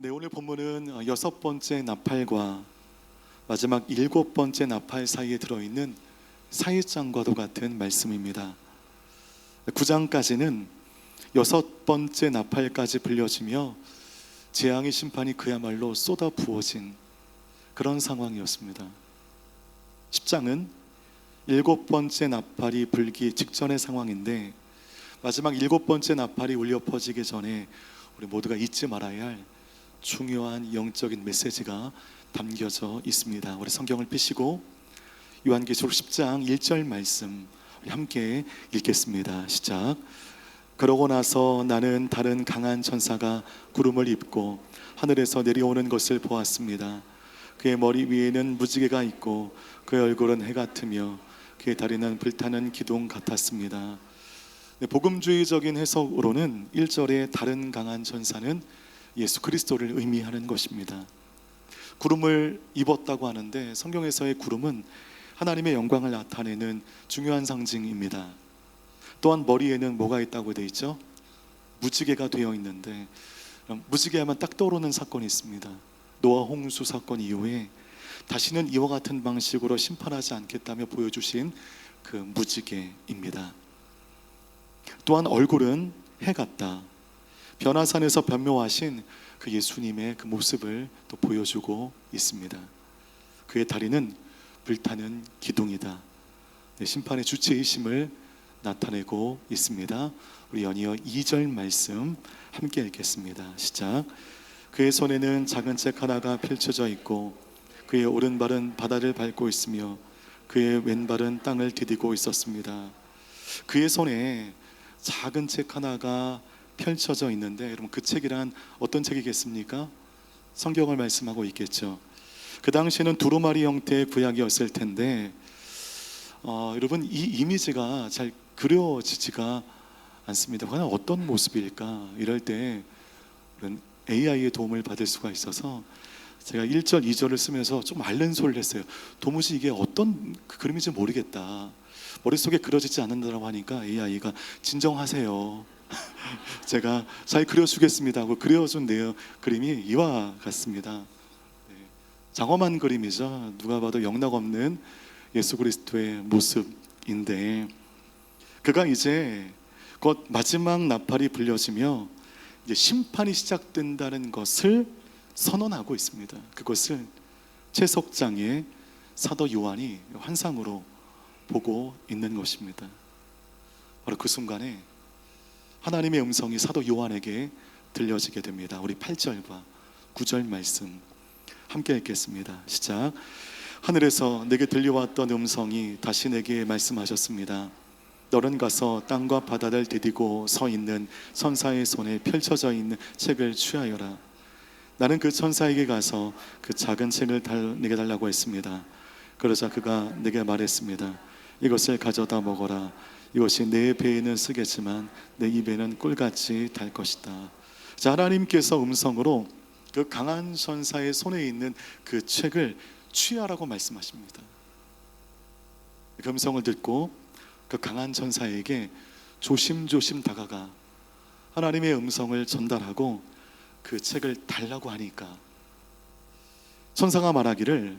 네, 오늘 본문은 여섯 번째 나팔과 마지막 일곱 번째 나팔 사이에 들어있는 사회장과도 같은 말씀입니다. 9장까지는 여섯 번째 나팔까지 불려지며 재앙의 심판이 그야말로 쏟아 부어진 그런 상황이었습니다. 10장은 일곱 번째 나팔이 불기 직전의 상황인데, 마지막 일곱 번째 나팔이 울려 퍼지기 전에 우리 모두가 잊지 말아야 할 중요한 영적인 메시지가 담겨져 있습니다. 우리 성경을 펴시고 요한계시록 10장 1절 말씀 우리 함께 읽겠습니다. 시작. 그러고 나서 나는 다른 강한 천사가 구름을 입고 하늘에서 내려오는 것을 보았습니다. 그의 머리 위에는 무지개가 있고 그의 얼굴은 해 같으며 그의 다리는 불타는 기둥 같았습니다. 복음주의적인 해석으로는 1절의 다른 강한 천사는 예수 그리스도를 의미하는 것입니다. 구름을 입었다고 하는데, 성경에서의 구름은 하나님의 영광을 나타내는 중요한 상징입니다. 또한 머리에는 뭐가 있다고 되어 있죠? 무지개가 되어 있는데, 무지개 하면 딱 떠오르는 사건이 있습니다. 노아 홍수 사건 이후에 다시는 이와 같은 방식으로 심판하지 않겠다며 보여주신 그 무지개입니다. 또한 얼굴은 해 같다. 변화산에서 변묘하신 그 예수님의 그 모습을 또 보여주고 있습니다. 그의 다리는 불타는 기둥이다. 심판의 주체이심을 나타내고 있습니다. 우리 연이어 2절 말씀 함께 읽겠습니다. 시작. 그의 손에는 작은 책 하나가 펼쳐져 있고 그의 오른발은 바다를 밟고 있으며 그의 왼발은 땅을 디디고 있었습니다. 그의 손에 작은 책 하나가 펼쳐져 있는데, 여러분 그 책이란 어떤 책이겠습니까? 성경을 말씀하고 있겠죠. 그 당시에는 두루마리 형태의 구약이었을 텐데 여러분 이 이미지가 잘 그려지지가 않습니다. 과연 어떤 모습일까? 이럴 때 AI의 도움을 받을 수가 있어서 제가 1절, 2절을 쓰면서 좀 앓는 소리를 했어요. 도무지 이게 어떤 그림인지 모르겠다. 머릿속에 그려지지 않는다고 하니까 AI가 진정하세요. 제가 잘 그려주겠습니다 하고 그려준 그림이 이와 같습니다. 장엄한 그림이죠. 누가 봐도 영락없는 예수 그리스도의 모습인데, 그가 이제 곧 마지막 나팔이 불려지며 이제 심판이 시작된다는 것을 선언하고 있습니다. 그것을 채석장의 사도 요한이 환상으로 보고 있는 것입니다. 바로 그 순간에 하나님의 음성이 사도 요한에게 들려지게 됩니다. 우리 8절과 9절 말씀 함께 읽겠습니다. 시작. 하늘에서 내게 들려왔던 음성이 다시 내게 말씀하셨습니다. 너는 가서 땅과 바다를 디디고 서 있는 천사의 손에 펼쳐져 있는 책을 취하여라. 나는 그 천사에게 가서 그 작은 책을 내게 달라고 했습니다. 그러자 그가 내게 말했습니다. 이것을 가져다 먹어라. 이것이 내 배에는 쓰겠지만 내 입에는 꿀같이 달 것이다. 자, 하나님께서 음성으로 그 강한 천사의 손에 있는 그 책을 취하라고 말씀하십니다. 그 음성을 듣고 그 강한 천사에게 조심조심 다가가 하나님의 음성을 전달하고 그 책을 달라고 하니까 천사가 말하기를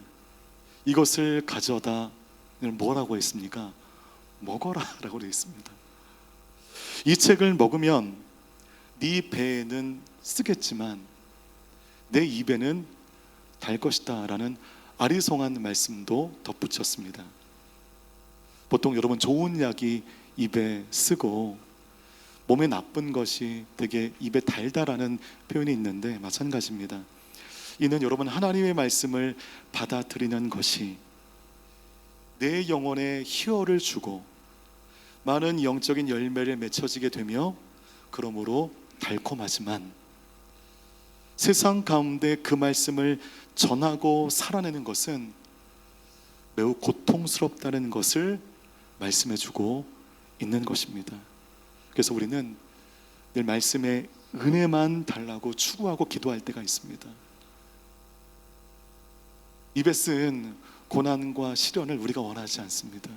이것을 가져다 뭐라고 했습니까? 먹어라 라고 되어 있습니다. 이 책을 먹으면 네 배에는 쓰겠지만 내 입에는 달 것이다 라는 아리송한 말씀도 덧붙였습니다. 보통 여러분 좋은 약이 입에 쓰고 몸에 나쁜 것이 되게 입에 달다라는 표현이 있는데 마찬가지입니다. 이는 여러분 하나님의 말씀을 받아들이는 것이 내 영혼에 희열을 주고 많은 영적인 열매를 맺혀지게 되며 그러므로 달콤하지만 세상 가운데 그 말씀을 전하고 살아내는 것은 매우 고통스럽다는 것을 말씀해주고 있는 것입니다. 그래서 우리는 늘 말씀의 은혜만 달라고 추구하고 기도할 때가 있습니다. 입에 쓴 고난과 시련을 우리가 원하지 않습니다.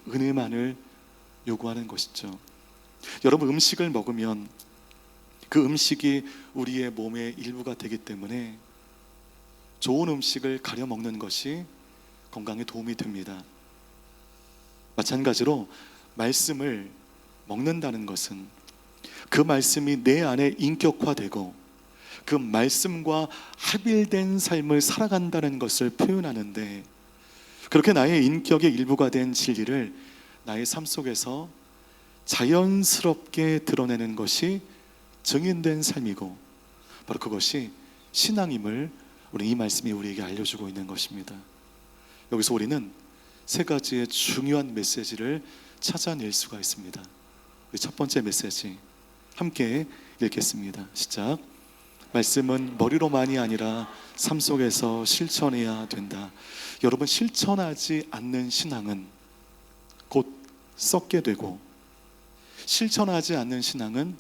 은혜만을 요구하는 것이죠. 여러분 음식을 먹으면 그 음식이 우리의 몸의 일부가 되기 때문에 좋은 음식을 가려 먹는 것이 건강에 도움이 됩니다. 마찬가지로 말씀을 먹는다는 것은 그 말씀이 내 안에 인격화되고 그 말씀과 합일된 삶을 살아간다는 것을 표현하는데, 그렇게 나의 인격의 일부가 된 진리를 나의 삶 속에서 자연스럽게 드러내는 것이 증인된 삶이고, 바로 그것이 신앙임을 우리 이 말씀이 우리에게 알려주고 있는 것입니다. 여기서 우리는 세 가지의 중요한 메시지를 찾아낼 수가 있습니다. 우리 첫 번째 메시지 함께 읽겠습니다. 시작. 말씀은 머리로만이 아니라 삶 속에서 실천해야 된다. 여러분, 실천하지 않는 신앙은 곧 썩게 되고, 실천하지 않는 신앙은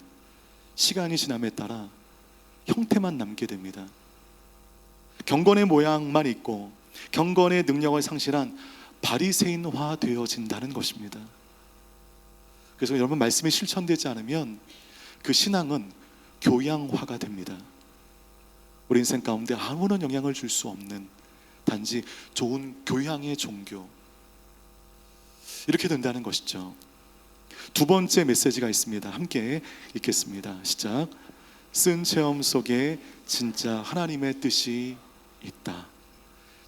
시간이 지남에 따라 형태만 남게 됩니다. 경건의 모양만 있고 경건의 능력을 상실한 바리새인화 되어진다는 것입니다. 그래서 여러분, 말씀이 실천되지 않으면 그 신앙은 교양화가 됩니다. 우리 인생 가운데 아무런 영향을 줄 수 없는 단지 좋은 교양의 종교, 이렇게 된다는 것이죠. 두 번째 메시지가 있습니다. 함께 읽겠습니다. 시작. 쓴 체험 속에 진짜 하나님의 뜻이 있다.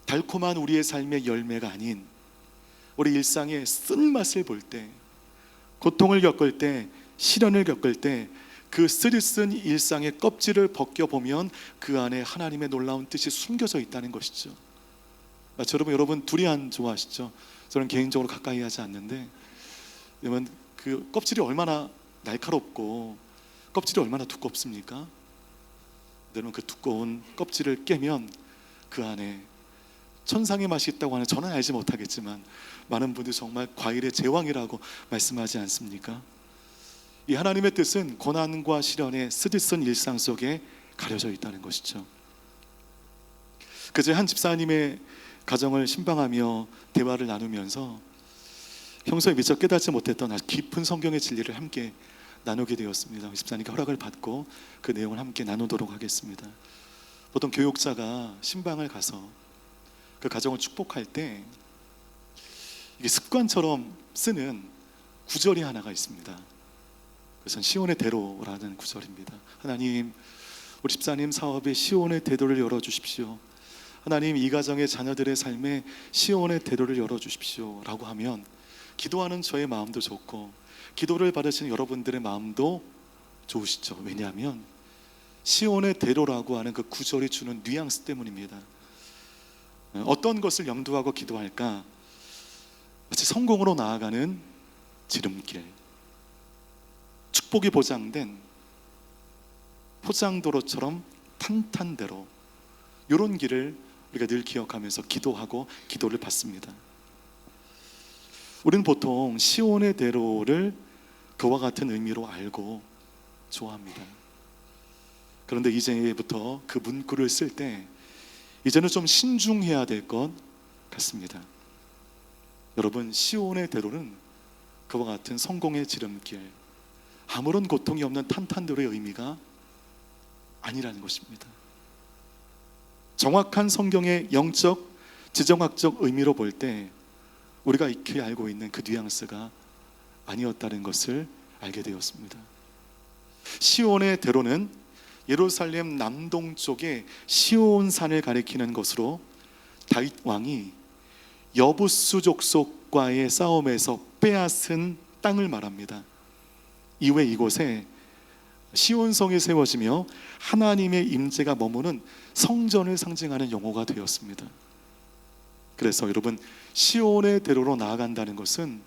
달콤한 우리의 삶의 열매가 아닌 우리 일상의 쓴맛을 볼 때, 고통을 겪을 때, 시련을 겪을 때 그 쓰리쓴 일상의 껍질을 벗겨보면 그 안에 하나님의 놀라운 뜻이 숨겨져 있다는 것이죠. 여러분 두리안 좋아하시죠? 저는 개인적으로 가까이 하지 않는데, 여러분 그 껍질이 얼마나 날카롭고 껍질이 얼마나 두껍습니까? 여러분 그 두꺼운 껍질을 깨면 그 안에 천상의 맛이 있다고 하는, 저는 알지 못하겠지만 많은 분들이 정말 과일의 제왕이라고 말씀하지 않습니까? 이 하나님의 뜻은 고난과 시련의 쓰디쓴 일상 속에 가려져 있다는 것이죠. 그제 한 집사님의 가정을 신방하며 대화를 나누면서 평소에 미처 깨닫지 못했던 아주 깊은 성경의 진리를 함께 나누게 되었습니다. 집사님께 허락을 받고 그 내용을 함께 나누도록 하겠습니다. 보통 교육자가 신방을 가서 그 가정을 축복할 때 이게 습관처럼 쓰는 구절이 하나가 있습니다. 그것은 시온의 대로라는 구절입니다. 하나님, 우리 집사님 사업에 시온의 대로를 열어주십시오. 하나님, 이 가정의 자녀들의 삶에 시온의 대로를 열어주십시오 라고 하면 기도하는 저의 마음도 좋고 기도를 받으시는 여러분들의 마음도 좋으시죠. 왜냐하면 시온의 대로라고 하는 그 구절이 주는 뉘앙스 때문입니다. 어떤 것을 염두하고 기도할까? 마치 성공으로 나아가는 지름길, 축복이 보장된 포장도로처럼 탄탄대로, 이런 길을 우리가 늘 기억하면서 기도하고 기도를 받습니다. 우리는 보통 시온의 대로를 그와 같은 의미로 알고 좋아합니다. 그런데 이제부터 그 문구를 쓸 때 이제는 좀 신중해야 될 것 같습니다. 여러분, 시온의 대로는 그와 같은 성공의 지름길, 아무런 고통이 없는 탄탄대로의 의미가 아니라는 것입니다. 정확한 성경의 영적, 지정학적 의미로 볼 때 우리가 익히 알고 있는 그 뉘앙스가 아니었다는 것을 알게 되었습니다. 시온의 대로는 예루살렘 남동쪽의 시온산을 가리키는 것으로 다윗 왕이 여부수 족속과의 싸움에서 빼앗은 땅을 말합니다. 이후에 이곳에 시온성이 세워지며 하나님의 임재가 머무는 성전을 상징하는 용어가 되었습니다. 그래서 여러분, 시온의 대로로 나아간다는 것은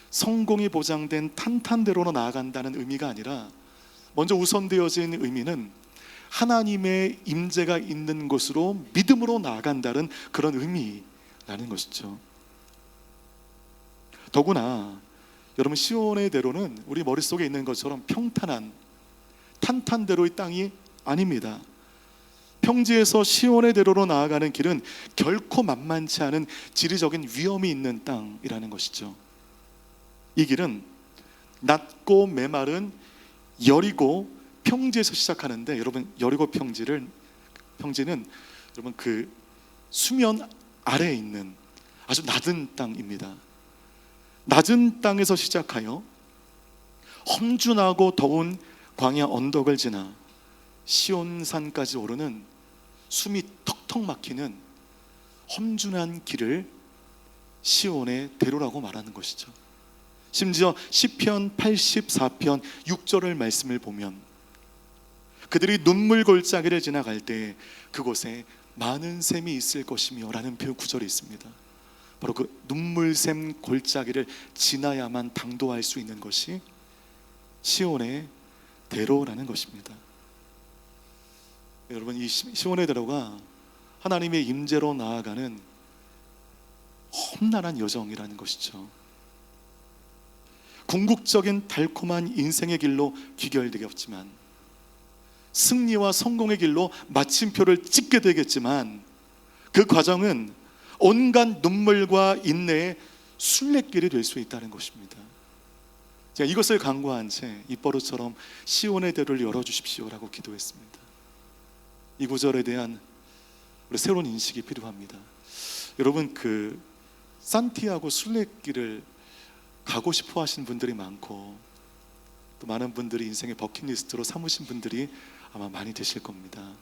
성공이 보장된 탄탄대로로 나아간다는 의미가 아니라, 먼저 우선되어진 의미는 하나님의 임재가 있는 곳으로 믿음으로 나아간다는 그런 의미라는 것이죠. 더구나 여러분, 시온의 대로는 우리 머릿속에 있는 것처럼 평탄한 탄탄대로의 땅이 아닙니다. 평지에서 시온의 대로로 나아가는 길은 결코 만만치 않은 지리적인 위험이 있는 땅이라는 것이죠. 이 길은 낮고 메마른 여리고 평지에서 시작하는데, 여러분 여리고 평지는 여러분 그 수면 아래에 있는 아주 낮은 땅입니다. 낮은 땅에서 시작하여 험준하고 더운 광야 언덕을 지나 시온산까지 오르는 숨이 턱턱 막히는 험준한 길을 시온의 대로라고 말하는 것이죠. 심지어 시편 84편 6절을 말씀을 보면 그들이 눈물 골짜기를 지나갈 때 그곳에 많은 샘이 있을 것이며 라는 구절이 있습니다. 바로 그 눈물샘 골짜기를 지나야만 당도할 수 있는 것이 시온의 대로라는 것입니다. 여러분, 이 시온의 대로가 하나님의 임재로 나아가는 험난한 여정이라는 것이죠. 궁극적인 달콤한 인생의 길로 귀결되겠지만, 승리와 성공의 길로 마침표를 찍게 되겠지만, 그 과정은 온갖 눈물과 인내의 순례길이 될 수 있다는 것입니다. 제가 이것을 간구한 채 입버릇처럼 시온의 대로를 열어주십시오라고 기도했습니다. 이 구절에 대한 우리 새로운 인식이 필요합니다. 여러분, 그 산티아고 순례길을 가고 싶어 하신 분들이 많고, 또 많은 분들이 인생의 버킷리스트로 삼으신 분들이 아마 많이 되실 겁니다.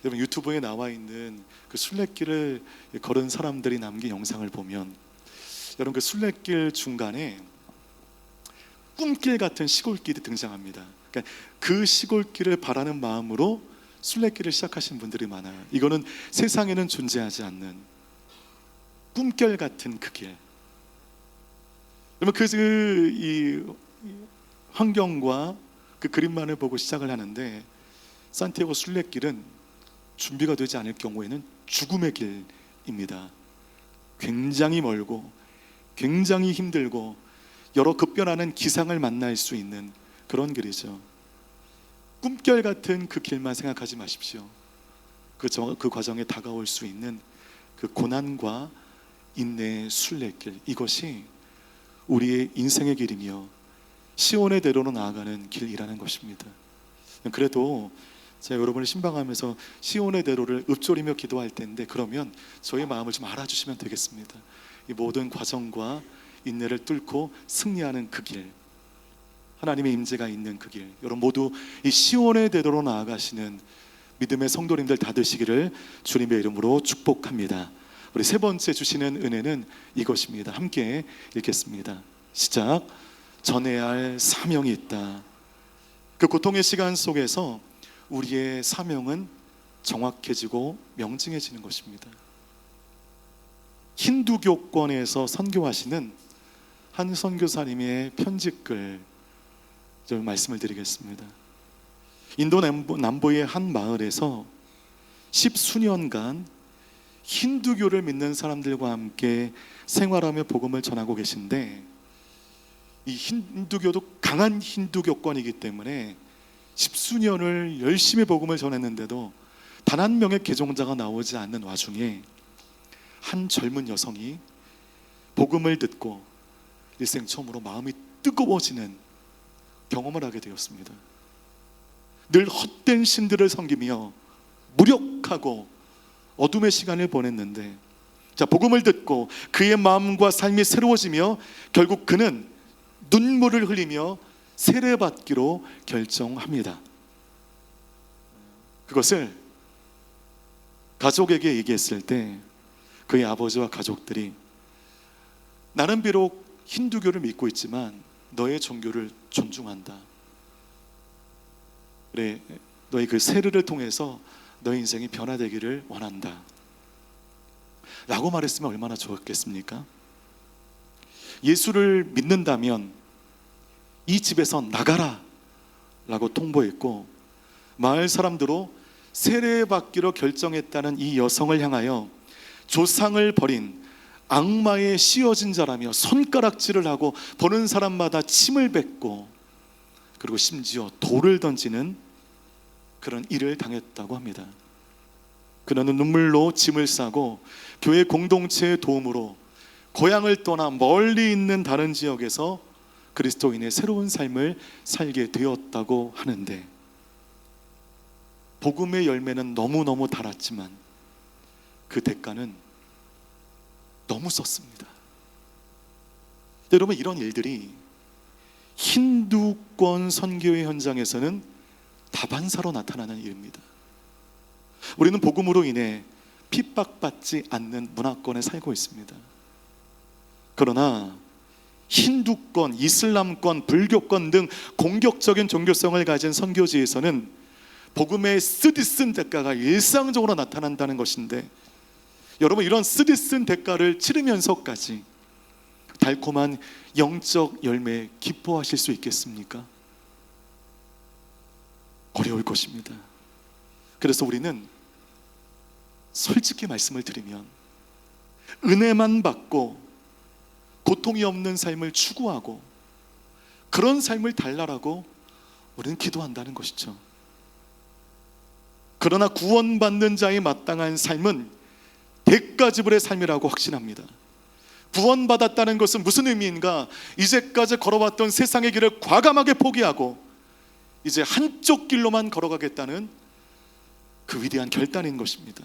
여러분, 유튜브에 나와 있는 그 순례길을 걸은 사람들이 남긴 영상을 보면, 여러분 그 순례길 중간에 꿈길 같은 시골길이 등장합니다. 그러니까 그 시골길을 바라는 마음으로 순례길을 시작하신 분들이 많아요. 이거는 세상에는 존재하지 않는 꿈결 같은 그 길. 여러분, 이 환경과 그 그림만을 보고 시작을 하는데, 산티아고 순례길은 준비가 되지 않을 경우에는 죽음의 길입니다. 굉장히 멀고 굉장히 힘들고 여러 급변하는 기상을 만날 수 있는 그런 길이죠. 꿈결 같은 그 길만 생각하지 마십시오. 그 과정에 다가올 수 있는 그 고난과 인내의 순례길, 이것이 우리의 인생의 길이며 시온의 대로로 나아가는 길이라는 것입니다. 그래도 제가 여러분을 신방하면서 시온의 대로를 읊조리며 기도할 텐데, 그러면 저의 마음을 좀 알아주시면 되겠습니다. 이 모든 과정과 인내를 뚫고 승리하는 그 길, 하나님의 임재가 있는 그 길, 여러분 모두 이 시온의 대로로 나아가시는 믿음의 성도님들 다 되시기를 주님의 이름으로 축복합니다. 우리 세 번째 주시는 은혜는 이것입니다. 함께 읽겠습니다. 시작. 전해야 할 사명이 있다. 그 고통의 시간 속에서 우리의 사명은 정확해지고 명징해지는 것입니다. 힌두교권에서 선교하시는 한 선교사님의 편지글 좀 말씀을 드리겠습니다. 인도 남부의 한 마을에서 10수년간 힌두교를 믿는 사람들과 함께 생활하며 복음을 전하고 계신데, 이 힌두교도 강한 힌두교권이기 때문에 10수년을 열심히 복음을 전했는데도 단 한 명의 개종자가 나오지 않는 와중에 한 젊은 여성이 복음을 듣고 일생 처음으로 마음이 뜨거워지는 경험을 하게 되었습니다. 늘 헛된 신들을 섬기며 무력하고 어둠의 시간을 보냈는데, 복음을 듣고 그의 마음과 삶이 새로워지며 결국 그는 눈물을 흘리며 세례받기로 결정합니다. 그것을 가족에게 얘기했을 때 그의 아버지와 가족들이, 나는 비록 힌두교를 믿고 있지만 너의 종교를 존중한다. 그래, 너의 그 세례를 통해서 너의 인생이 변화되기를 원한다 라고 말했으면 얼마나 좋았겠습니까? 예수를 믿는다면 이 집에서 나가라 라고 통보했고, 마을 사람들로 세례받기로 결정했다는 이 여성을 향하여 조상을 버린 악마의 씌어진 자라며 손가락질을 하고 보는 사람마다 침을 뱉고, 그리고 심지어 돌을 던지는 그런 일을 당했다고 합니다. 그녀는 눈물로 짐을 싸고 교회 공동체의 도움으로 고향을 떠나 멀리 있는 다른 지역에서 그리스도인의 새로운 삶을 살게 되었다고 하는데, 복음의 열매는 너무너무 달았지만 그 대가는 너무 썼습니다. 여러분, 이런 일들이 힌두권 선교의 현장에서는 다반사로 나타나는 일입니다. 우리는 복음으로 인해 핍박받지 않는 문화권에 살고 있습니다. 그러나 힌두권, 이슬람권, 불교권 등 공격적인 종교성을 가진 선교지에서는 복음의 쓰디쓴 대가가 일상적으로 나타난다는 것인데, 여러분, 이런 쓰디쓴 대가를 치르면서까지 달콤한 영적 열매에 기뻐하실 수 있겠습니까? 어려울 것입니다. 그래서 우리는 솔직히 말씀을 드리면 은혜만 받고 고통이 없는 삶을 추구하고 그런 삶을 달라라고 우리는 기도한다는 것이죠. 그러나 구원받는 자의 마땅한 삶은 대가 지불의 삶이라고 확신합니다. 구원받았다는 것은 무슨 의미인가? 이제까지 걸어왔던 세상의 길을 과감하게 포기하고 이제 한쪽 길로만 걸어가겠다는 그 위대한 결단인 것입니다.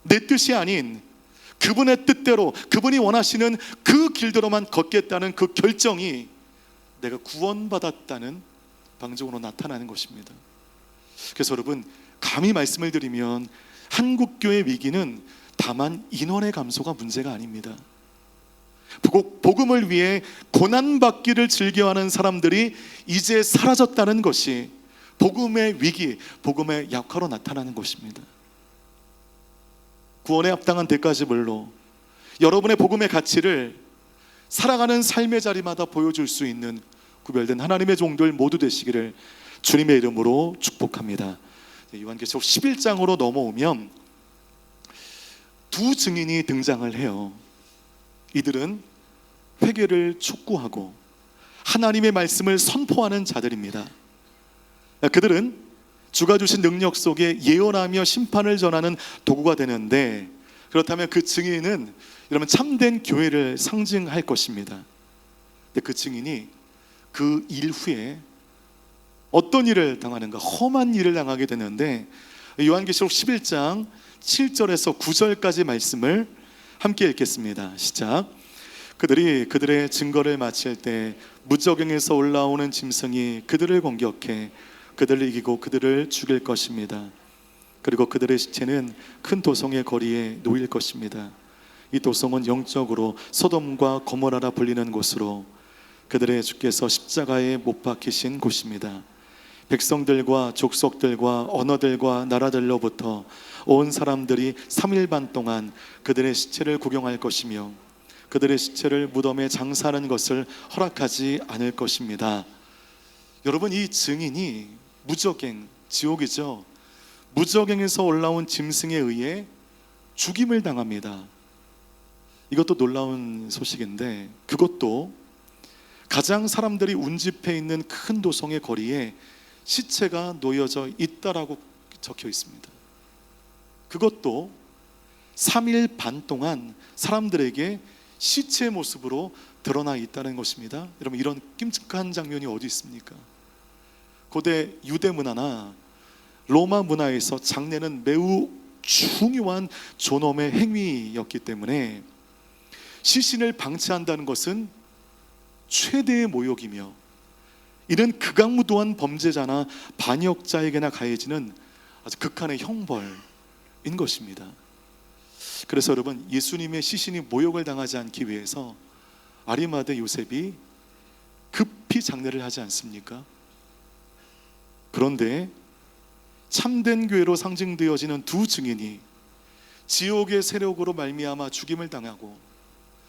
내 뜻이 아닌 그분의 뜻대로, 그분이 원하시는 그 길대로만 걷겠다는 그 결정이 내가 구원받았다는 방증으로 나타나는 것입니다. 그래서 여러분, 감히 말씀을 드리면 한국교회 위기는 다만 인원의 감소가 문제가 아닙니다. 복음을 위해 고난받기를 즐겨하는 사람들이 이제 사라졌다는 것이 복음의 위기, 복음의 약화로 나타나는 것입니다. 구원에 합당한 대가 지불로 여러분의 복음의 가치를 살아가는 삶의 자리마다 보여줄 수 있는 구별된 하나님의 종들 모두 되시기를 주님의 이름으로 축복합니다. 요한계시록 11장으로 넘어오면 두 증인이 등장을 해요. 이들은 회개를 촉구하고 하나님의 말씀을 선포하는 자들입니다. 그들은 주가 주신 능력 속에 예언하며 심판을 전하는 도구가 되는데, 그렇다면 그 증인은 여러분 참된 교회를 상징할 것입니다. 근데 그 증인이 그 일 후에 어떤 일을 당하는가? 험한 일을 당하게 되는데, 요한계시록 11장 7절에서 9절까지 말씀을 함께 읽겠습니다. 시작. 그들이 그들의 증거를 마칠 때 무저갱에서 올라오는 짐승이 그들을 공격해 그들을 이기고 그들을 죽일 것입니다. 그리고 그들의 시체는 큰 도성의 거리에 놓일 것입니다. 이 도성은 영적으로 소돔과 고모라라 불리는 곳으로 그들의 주께서 십자가에 못 박히신 곳입니다. 백성들과 족속들과 언어들과 나라들로부터 온 사람들이 3일 반 동안 그들의 시체를 구경할 것이며 그들의 시체를 무덤에 장사하는 것을 허락하지 않을 것입니다. 여러분, 이 증인이 무저갱, 지옥이죠. 무저갱에서 올라온 짐승에 의해 죽임을 당합니다. 이것도 놀라운 소식인데, 그것도 가장 사람들이 운집해 있는 큰 도성의 거리에 시체가 놓여져 있다라고 적혀 있습니다. 그것도 3일 반 동안 사람들에게 시체의 모습으로 드러나 있다는 것입니다. 여러분, 이런 끔찍한 장면이 어디 있습니까? 고대 유대 문화나 로마 문화에서 장례는 매우 중요한 존엄의 행위였기 때문에 시신을 방치한다는 것은 최대의 모욕이며, 이는 극악무도한 범죄자나 반역자에게나 가해지는 아주 극한의 형벌인 것입니다. 그래서 여러분, 예수님의 시신이 모욕을 당하지 않기 위해서 아리마대 요셉이 급히 장례를 하지 않습니까? 그런데 참된 교회로 상징되어지는 두 증인이 지옥의 세력으로 말미암아 죽임을 당하고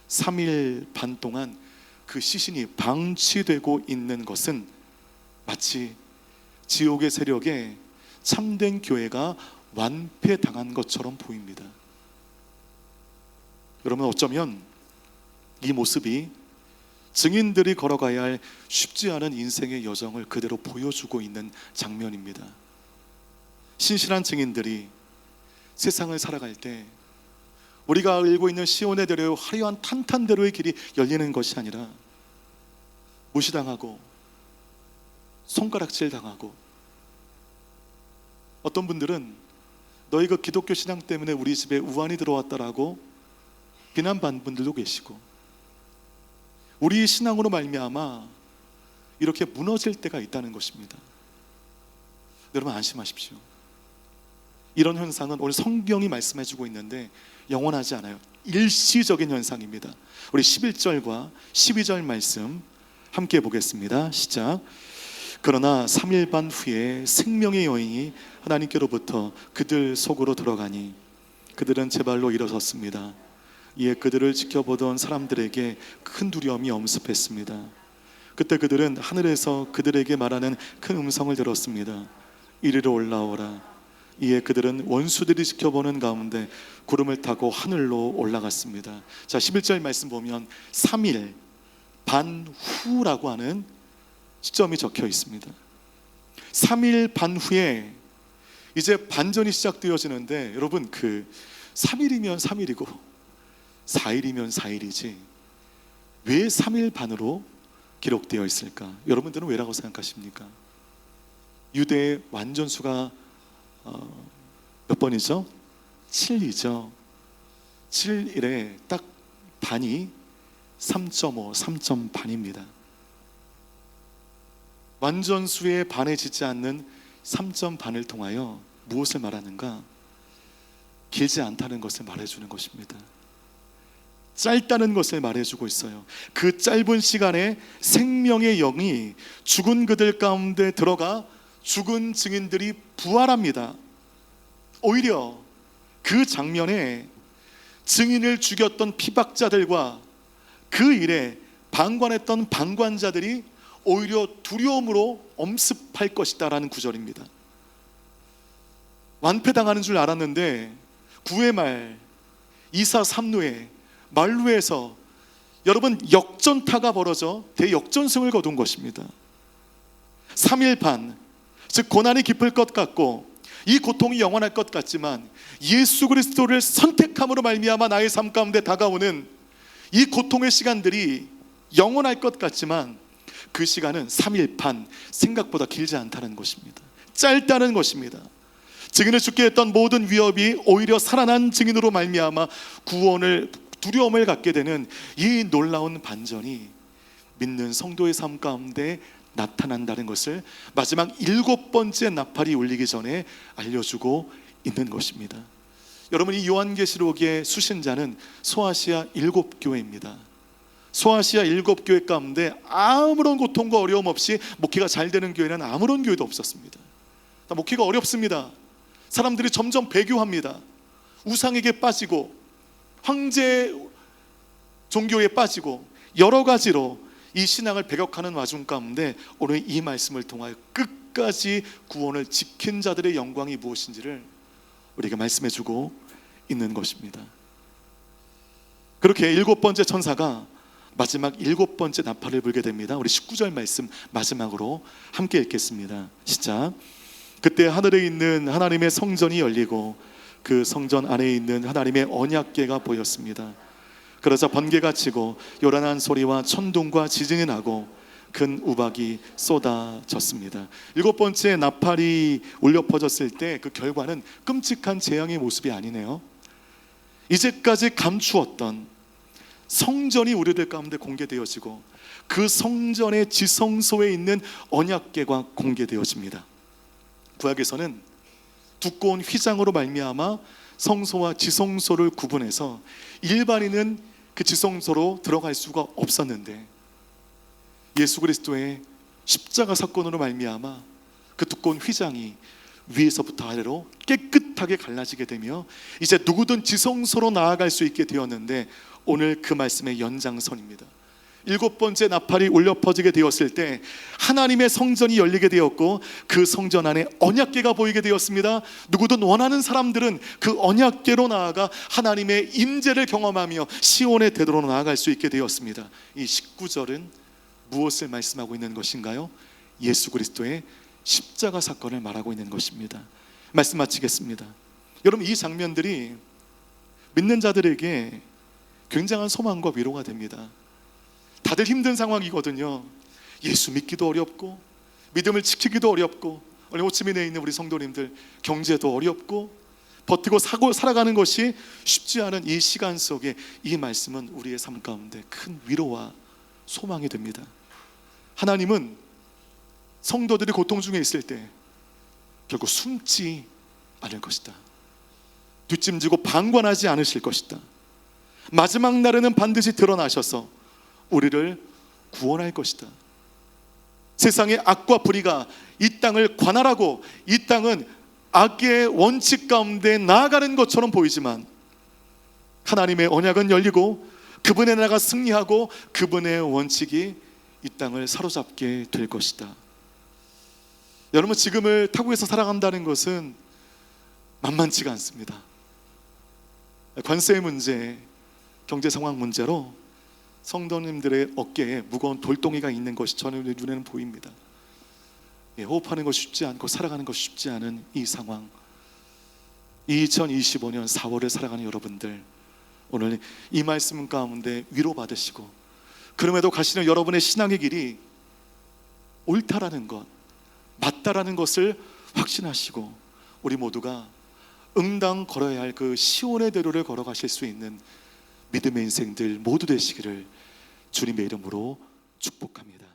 3일 반 동안 그 시신이 방치되고 있는 것은 마치 지옥의 세력에 참된 교회가 완패당한 것처럼 보입니다. 여러분, 어쩌면 이 모습이 증인들이 걸어가야 할 쉽지 않은 인생의 여정을 그대로 보여주고 있는 장면입니다. 신실한 증인들이 세상을 살아갈 때 우리가 알고 있는 시온의 대로의 화려한 탄탄대로의 길이 열리는 것이 아니라 무시당하고 손가락질 당하고, 어떤 분들은 너희 그 기독교 신앙 때문에 우리 집에 우환이 들어왔다라고 비난받는 분들도 계시고, 우리 신앙으로 말미암아 이렇게 무너질 때가 있다는 것입니다. 여러분 안심하십시오. 이런 현상은 오늘 성경이 말씀해주고 있는데 영원하지 않아요. 일시적인 현상입니다. 우리 11절과 12절 말씀 함께 보겠습니다. 시작. 그러나 3일 반 후에 생명의 여인이 하나님께로부터 그들 속으로 들어가니 그들은 제 발로 일어섰습니다. 이에 그들을 지켜보던 사람들에게 큰 두려움이 엄습했습니다. 그때 그들은 하늘에서 그들에게 말하는 큰 음성을 들었습니다. 이리로 올라오라. 이에 그들은 원수들이 지켜보는 가운데 구름을 타고 하늘로 올라갔습니다. 자, 11절 말씀 보면 3일 반 후라고 하는 시점이 적혀 있습니다. 3일 반 후에 이제 반전이 시작되어지는데, 여러분 그 3일이면 3일이고 4일이면 4일이지 왜 3일 반으로 기록되어 있을까? 여러분들은 왜라고 생각하십니까? 유대의 완전수가 몇 번이죠? 7이죠. 7일에 딱 반이 3.5, 3점 반입니다. 완전수의 반에 지지 않는 3점 반을 통하여 무엇을 말하는가? 길지 않다는 것을 말해주는 것입니다. 짧다는 것을 말해주고 있어요. 그 짧은 시간에 생명의 영이 죽은 그들 가운데 들어가 죽은 증인들이 부활합니다. 오히려 그 장면에 증인을 죽였던 피박자들과 그 일에 방관했던 방관자들이 오히려 두려움으로 엄습할 것이다 라는 구절입니다. 완패당하는 줄 알았는데 9회 말 2사 3루에 말루에서 여러분 역전타가 벌어져 대역전승을 거둔 것입니다. 3일 반, 즉 고난이 깊을 것 같고 이 고통이 영원할 것 같지만 예수 그리스도를 선택함으로 말미암아 나의 삶 가운데 다가오는 이 고통의 시간들이 영원할 것 같지만 그 시간은 3일 반, 생각보다 길지 않다는 것입니다. 짧다는 것입니다. 증인을 죽게 했던 모든 위협이 오히려 살아난 증인으로 말미암아 구원을, 두려움을 갖게 되는 이 놀라운 반전이 믿는 성도의 삶 가운데 나타난다는 것을 마지막 7번째 나팔이 울리기 전에 알려주고 있는 것입니다. 여러분, 이 요한계시록의 수신자는 소아시아 7교회입니다. 소아시아 7교회 가운데 아무런 고통과 어려움 없이 목회가 잘 되는 교회는 아무런 교회도 없었습니다. 목회가 어렵습니다. 사람들이 점점 배교합니다. 우상에게 빠지고 황제 종교에 빠지고 여러 가지로 이 신앙을 배격하는 와중 가운데 오늘 이 말씀을 통하여 끝까지 구원을 지킨 자들의 영광이 무엇인지를 우리에게 말씀해주고 있는 것입니다. 그렇게 7번째 천사가 마지막 7번째 나팔을 불게 됩니다. 우리 19절 말씀 마지막으로 함께 읽겠습니다. 시작. 그때 하늘에 있는 하나님의 성전이 열리고 그 성전 안에 있는 하나님의 언약궤가 보였습니다. 그러자 번개가 치고 요란한 소리와 천둥과 지진이 나고 큰 우박이 쏟아졌습니다. 7번째 나팔이 울려 퍼졌을 때 그 결과는 끔찍한 재앙의 모습이 아니네요. 이제까지 감추었던 성전이 우리들 가운데 공개되어지고 그 성전의 지성소에 있는 언약궤가 공개되어집니다. 구약에서는 두꺼운 휘장으로 말미암아 성소와 지성소를 구분해서 일반인은 그 지성소로 들어갈 수가 없었는데 예수 그리스도의 십자가 사건으로 말미암아 그 두꺼운 휘장이 위에서부터 아래로 깨끗하게 갈라지게 되며 이제 누구든 지성소로 나아갈 수 있게 되었는데, 오늘 그 말씀의 연장선입니다. 7번째 나팔이 울려 퍼지게 되었을 때 하나님의 성전이 열리게 되었고 그 성전 안에 언약궤가 보이게 되었습니다. 누구든 원하는 사람들은 그 언약궤로 나아가 하나님의 임재를 경험하며 시온의 대도로 나아갈 수 있게 되었습니다. 이 19절은 무엇을 말씀하고 있는 것인가요? 예수 그리스도의 십자가 사건을 말하고 있는 것입니다. 말씀 마치겠습니다. 여러분, 이 장면들이 믿는 자들에게 굉장한 소망과 위로가 됩니다. 다들 힘든 상황이거든요. 예수 믿기도 어렵고 믿음을 지키기도 어렵고, 오늘 호치민에 있는 우리 성도님들 경제도 어렵고 버티고 살아가는 것이 쉽지 않은 이 시간 속에 이 말씀은 우리의 삶 가운데 큰 위로와 소망이 됩니다. 하나님은 성도들이 고통 중에 있을 때 결국 숨지 않을 것이다. 뒷짐지고 방관하지 않으실 것이다. 마지막 날에는 반드시 드러나셔서 우리를 구원할 것이다. 세상의 악과 불의가 이 땅을 관할하고 이 땅은 악의 원칙 가운데 나아가는 것처럼 보이지만 하나님의 언약은 열리고 그분의 나라가 승리하고 그분의 원칙이 이 땅을 사로잡게 될 것이다. 여러분, 지금을 타국에서 살아간다는 것은 만만치가 않습니다. 관세 문제, 경제 상황 문제로 성도님들의 어깨에 무거운 돌덩이가 있는 것이 저는 눈에는 보입니다. 호흡하는 것이 쉽지 않고 살아가는 것이 쉽지 않은 이 상황, 2025년 4월을 살아가는 여러분들, 오늘 이 말씀 가운데 위로받으시고 그럼에도 가시는 여러분의 신앙의 길이 옳다라는 것, 맞다라는 것을 확신하시고 우리 모두가 응당 걸어야 할 그 시온의 대로를 걸어가실 수 있는 믿음의 인생들 모두 되시기를 주님의 이름으로 축복합니다.